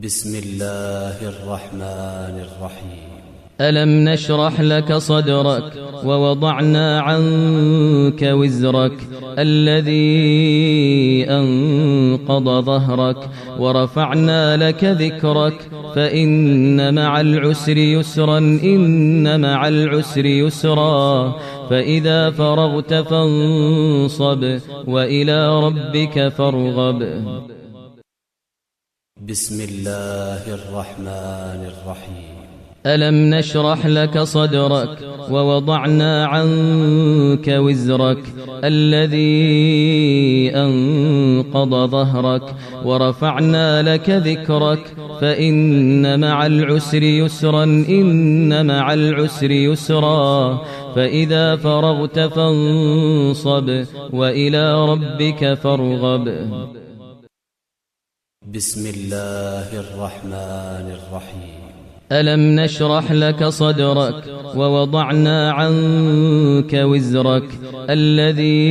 بسم الله الرحمن الرحيم. ألم نشرح لك صدرك ووضعنا عنك وزرك الذي أنقض ظهرك ورفعنا لك ذكرك فإن مع العسر يسرا إن مع العسر يسرا فإذا فرغت فانصب وإلى ربك فارغب. بسم الله الرحمن الرحيم. ألم نشرح لك صدرك ووضعنا عنك وزرك الذي أنقض ظهرك ورفعنا لك ذكرك فإن مع العسر يسرا إن مع العسر يسرا فإذا فرغت فانصب وإلى ربك فارغب. بسم الله الرحمن الرحيم. ألم نشرح لك صدرك ووضعنا عنك وزرك الذي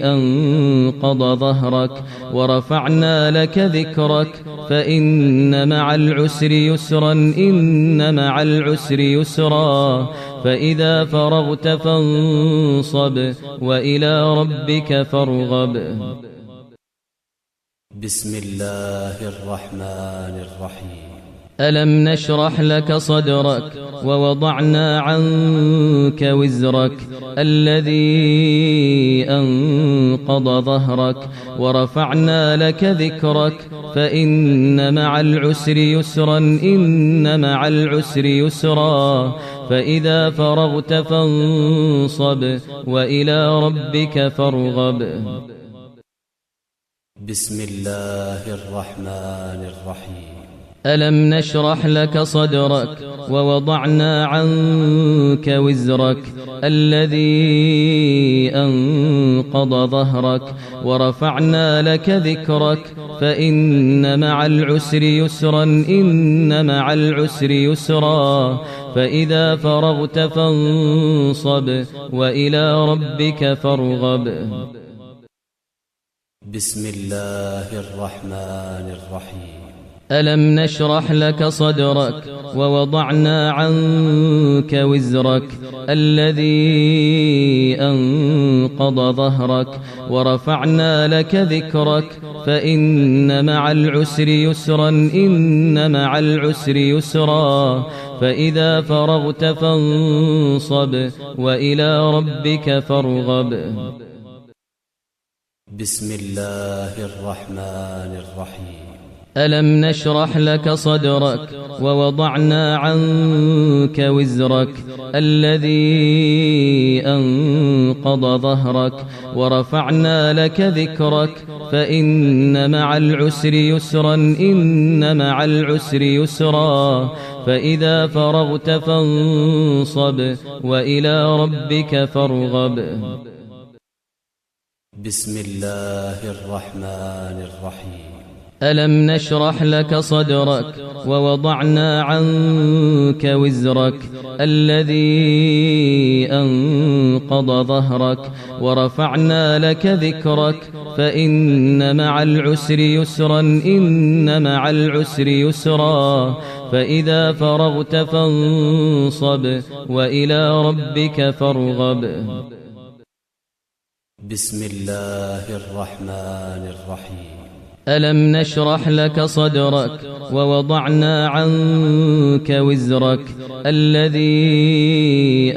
أنقض ظهرك ورفعنا لك ذكرك فإن مع العسر يسرا إن مع العسر يسرا فإذا فرغت فانصب وإلى ربك فارغب. بسم الله الرحمن الرحيم. ألم نشرح لك صدرك ووضعنا عنك وزرك الذي أنقض ظهرك ورفعنا لك ذكرك فإن مع العسر يسرا إن مع العسر يسرا فإذا فرغت فانصب وإلى ربك فارغب. بسم الله الرحمن الرحيم. ألم نشرح لك صدرك ووضعنا عنك وزرك الذي أنقض ظهرك ورفعنا لك ذكرك فإن مع العسر يسرا إن مع العسر يسرا فإذا فرغت فانصب وإلى ربك فارغب. بسم الله الرحمن الرحيم. ألم نشرح لك صدرك ووضعنا عنك وزرك الذي أنقض ظهرك ورفعنا لك ذكرك فإن مع العسر يسرا إن مع العسر يسرا فإذا فرغت فانصب وإلى ربك فارغب. بسم الله الرحمن الرحيم. ألم نشرح لك صدرك ووضعنا عنك وزرك الذي أنقض ظهرك ورفعنا لك ذكرك فإن مع العسر يسرا إن مع العسر يسرا فإذا فرغت فانصب وإلى ربك فارغب. بسم الله الرحمن الرحيم. ألم نشرح لك صدرك ووضعنا عنك وزرك الذي أنقض ظهرك ورفعنا لك ذكرك فإن مع العسر يسرا إن مع العسر يسرا فإذا فرغت فانصب وإلى ربك فارغب. بسم الله الرحمن الرحيم. ألم نشرح لك صدرك ووضعنا عنك وزرك الذي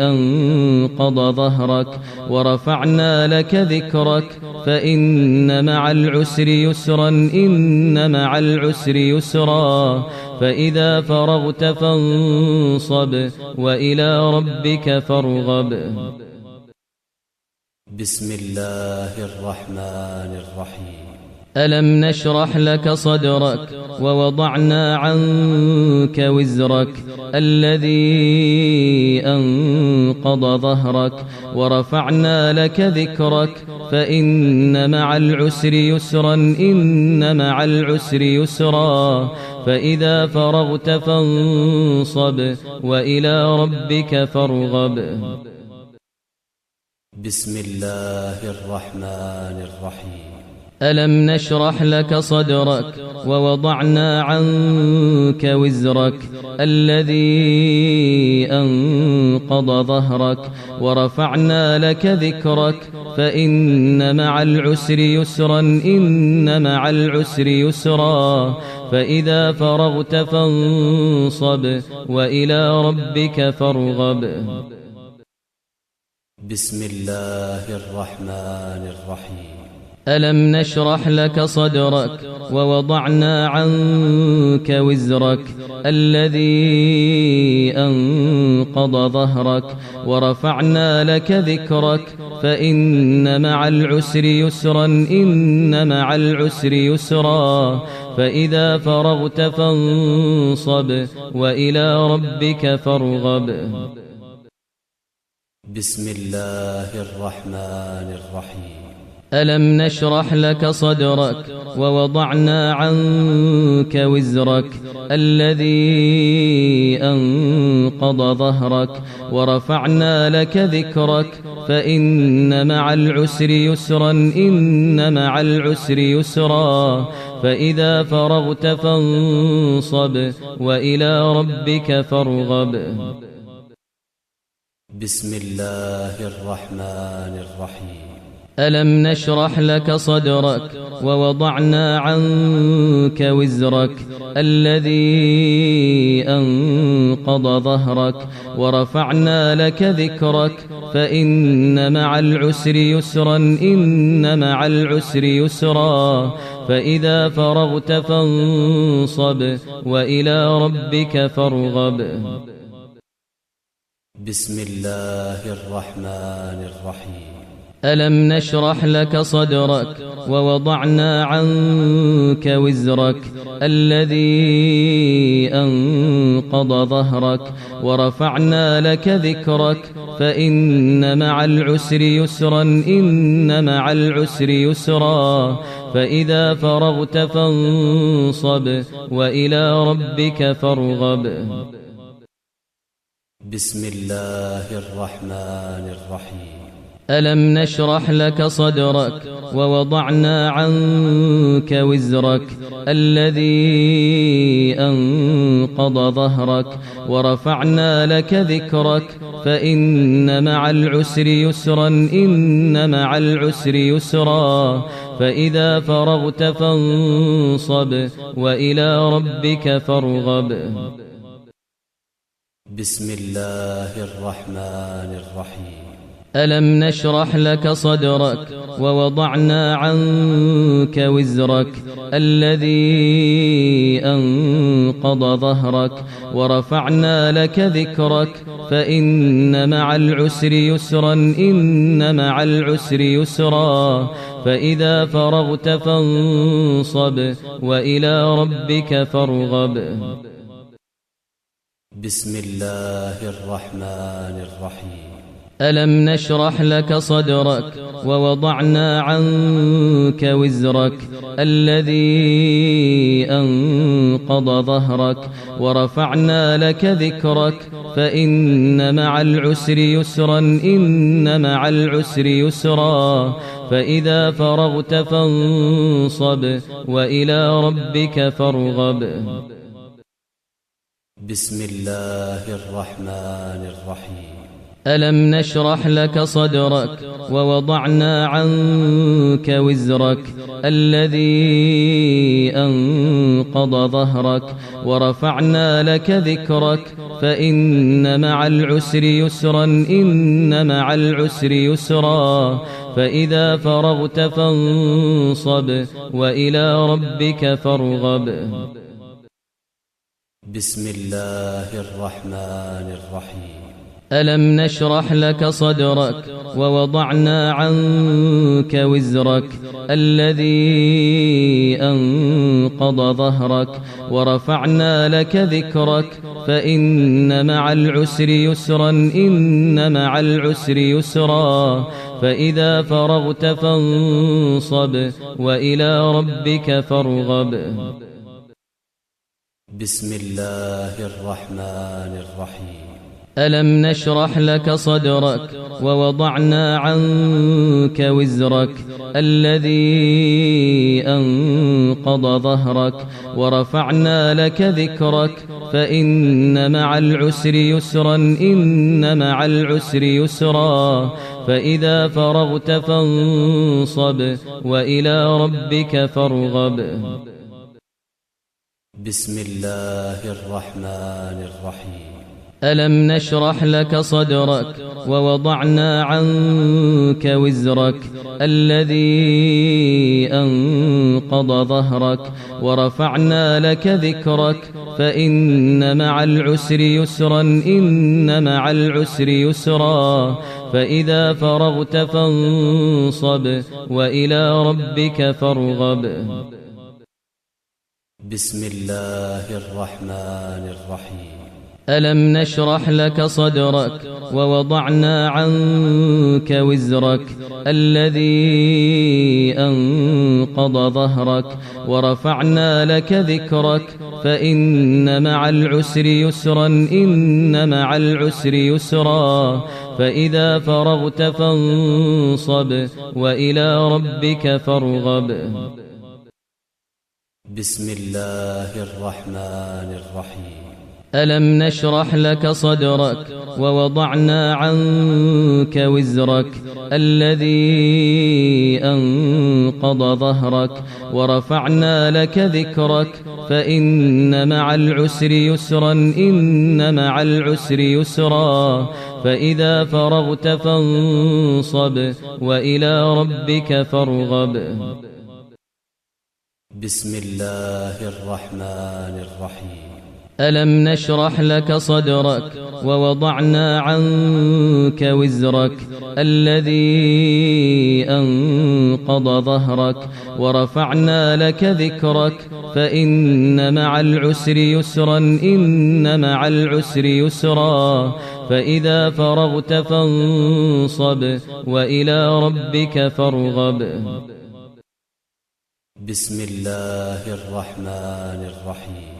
أنقض ظهرك ورفعنا لك ذكرك فإن مع العسر يسرا إن مع العسر يسرا فإذا فرغت فانصب وإلى ربك فارغب. بسم الله الرحمن الرحيم. ألم نشرح لك صدرك ووضعنا عنك وزرك الذي أنقض ظهرك ورفعنا لك ذكرك فإن مع العسر يسرا إن مع العسر يسرا فإذا فرغت فانصب وإلى ربك فارغب. بسم الله الرحمن الرحيم. ألم نشرح لك صدرك ووضعنا عنك وزرك الذي أنقض ظهرك ورفعنا لك ذكرك فإن مع العسر يسرا إن مع العسر يسرا فإذا فرغت فانصب وإلى ربك فارغب. بسم الله الرحمن الرحيم. ألم نشرح لك صدرك ووضعنا عنك وزرك الذي أنقض ظهرك ورفعنا لك ذكرك فإن مع العسر يسرا إن مع العسر يسرا فإذا فرغت فانصب وإلى ربك فارغب. بسم الله الرحمن الرحيم. ألم نشرح لك صدرك ووضعنا عنك وزرك الذي أنقض ظهرك ورفعنا لك ذكرك فإن مع العسر يسرا إن مع العسر يسرا فإذا فرغت فانصب وإلى ربك فارغب. بسم الله الرحمن الرحيم. ألم نشرح لك صدرك ووضعنا عنك وزرك الذي أنقض ظهرك ورفعنا لك ذكرك فإن مع العسر يسرا إن مع العسر يسرا فإذا فرغت فانصب وإلى ربك فارغب. بسم الله الرحمن الرحيم. ألم نشرح لك صدرك ووضعنا عنك وزرك الذي أنقض ظهرك ورفعنا لك ذكرك فإن مع العسر يسرا إن مع العسر يسرا فإذا فرغت فانصب وإلى ربك فارغب. بسم الله الرحمن الرحيم. ألم نشرح لك صدرك ووضعنا عنك وزرك الذي أنقض ظهرك ورفعنا لك ذكرك فإن مع العسر يسرا إن مع العسر يسرا فإذا فرغت فانصب وإلى ربك فارغب. بسم الله الرحمن الرحيم. ألم نشرح لك صدرك ووضعنا عنك وزرك الذي أنقض ظهرك ورفعنا لك ذكرك فإن مع العسر يسرا إن مع العسر يسرا فإذا فرغت فانصب وإلى ربك فارغب. بسم الله الرحمن الرحيم. ألم نشرح لك صدرك ووضعنا عنك وزرك الذي أنقض ظهرك ورفعنا لك ذكرك فإن مع العسر يسرا إن مع العسر يسرا فإذا فرغت فانصب وإلى ربك فارغب. بسم الله الرحمن الرحيم. ألم نشرح لك صدرك ووضعنا عنك وزرك الذي أنقض ظهرك ورفعنا لك ذكرك فإن مع العسر يسرا إن مع العسر يسرا فإذا فرغت فانصب وإلى ربك فارغب. بسم الله الرحمن الرحيم. ألم نشرح لك صدرك ووضعنا عنك وزرك الذي أنقض ظهرك ورفعنا لك ذكرك فإن مع العسر يسرا إن مع العسر يسرا فإذا فرغت فانصب وإلى ربك فارغب. بسم الله الرحمن الرحيم. ألم نشرح لك صدرك ووضعنا عنك وزرك الذي أنقض ظهرك ورفعنا لك ذكرك فإن مع العسر يسرا إن مع العسر يسرا فإذا فرغت فانصب وإلى ربك فارغب. بسم الله الرحمن الرحيم. ألم نشرح لك صدرك ووضعنا عنك وزرك الذي أنقض ظهرك ورفعنا لك ذكرك فإن مع العسر يسرا إن مع العسر يسرا فإذا فرغت فانصب وإلى ربك فارغب. بسم الله الرحمن الرحيم. ألم نشرح لك صدرك ووضعنا عنك وزرك الذي أنقض ظهرك ورفعنا لك ذكرك فإن مع العسر يسرا إن مع العسر يسرا فإذا فرغت فانصب وإلى ربك فارغب. بسم الله الرحمن الرحيم. ألم نشرح لك صدرك ووضعنا عنك وزرك الذي أنقض ظهرك ورفعنا لك ذكرك فإن مع العسر يسرا إن مع العسر يسرا فإذا فرغت فانصب وإلى ربك فارغب. بسم الله الرحمن الرحيم. ألم نشرح لك صدرك ووضعنا عنك وزرك الذي أنقض ظهرك ورفعنا لك ذكرك فإن مع العسر يسرا إن مع العسر يسرا فإذا فرغت فانصب وإلى ربك فارغب. بسم الله الرحمن الرحيم.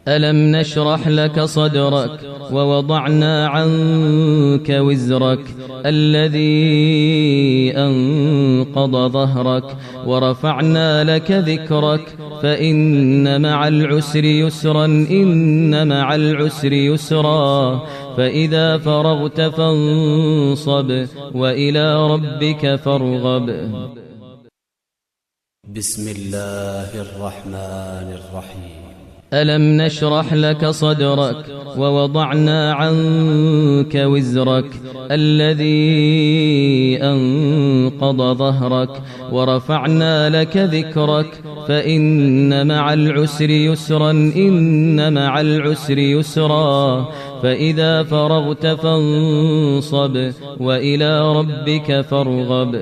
ألم نشرح لك صدرك ووضعنا عنك وزرك الذي أنقض ظهرك ورفعنا لك ذكرك فإن مع العسر يسرا إن مع العسر يسرا فإذا فرغت فانصب وإلى ربك فارغب. بسم الله الرحمن الرحيم. ألم نشرح لك صدرك ووضعنا عنك وزرك الذي أنقض ظهرك ورفعنا لك ذكرك فإن مع العسر يسرا إن مع العسر يسرا فإذا فرغت فانصب وإلى ربك فارغب.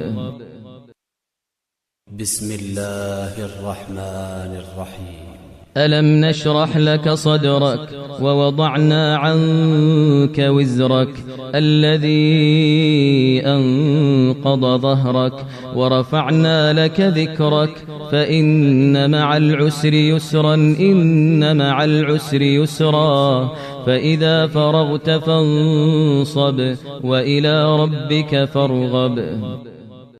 بسم الله الرحمن الرحيم. ألم نشرح لك صدرك ووضعنا عنك وزرك الذي أنقض ظهرك ورفعنا لك ذكرك فإن مع العسر يسرا إن مع العسر يسرا فإذا فرغت فانصب وإلى ربك فارغب.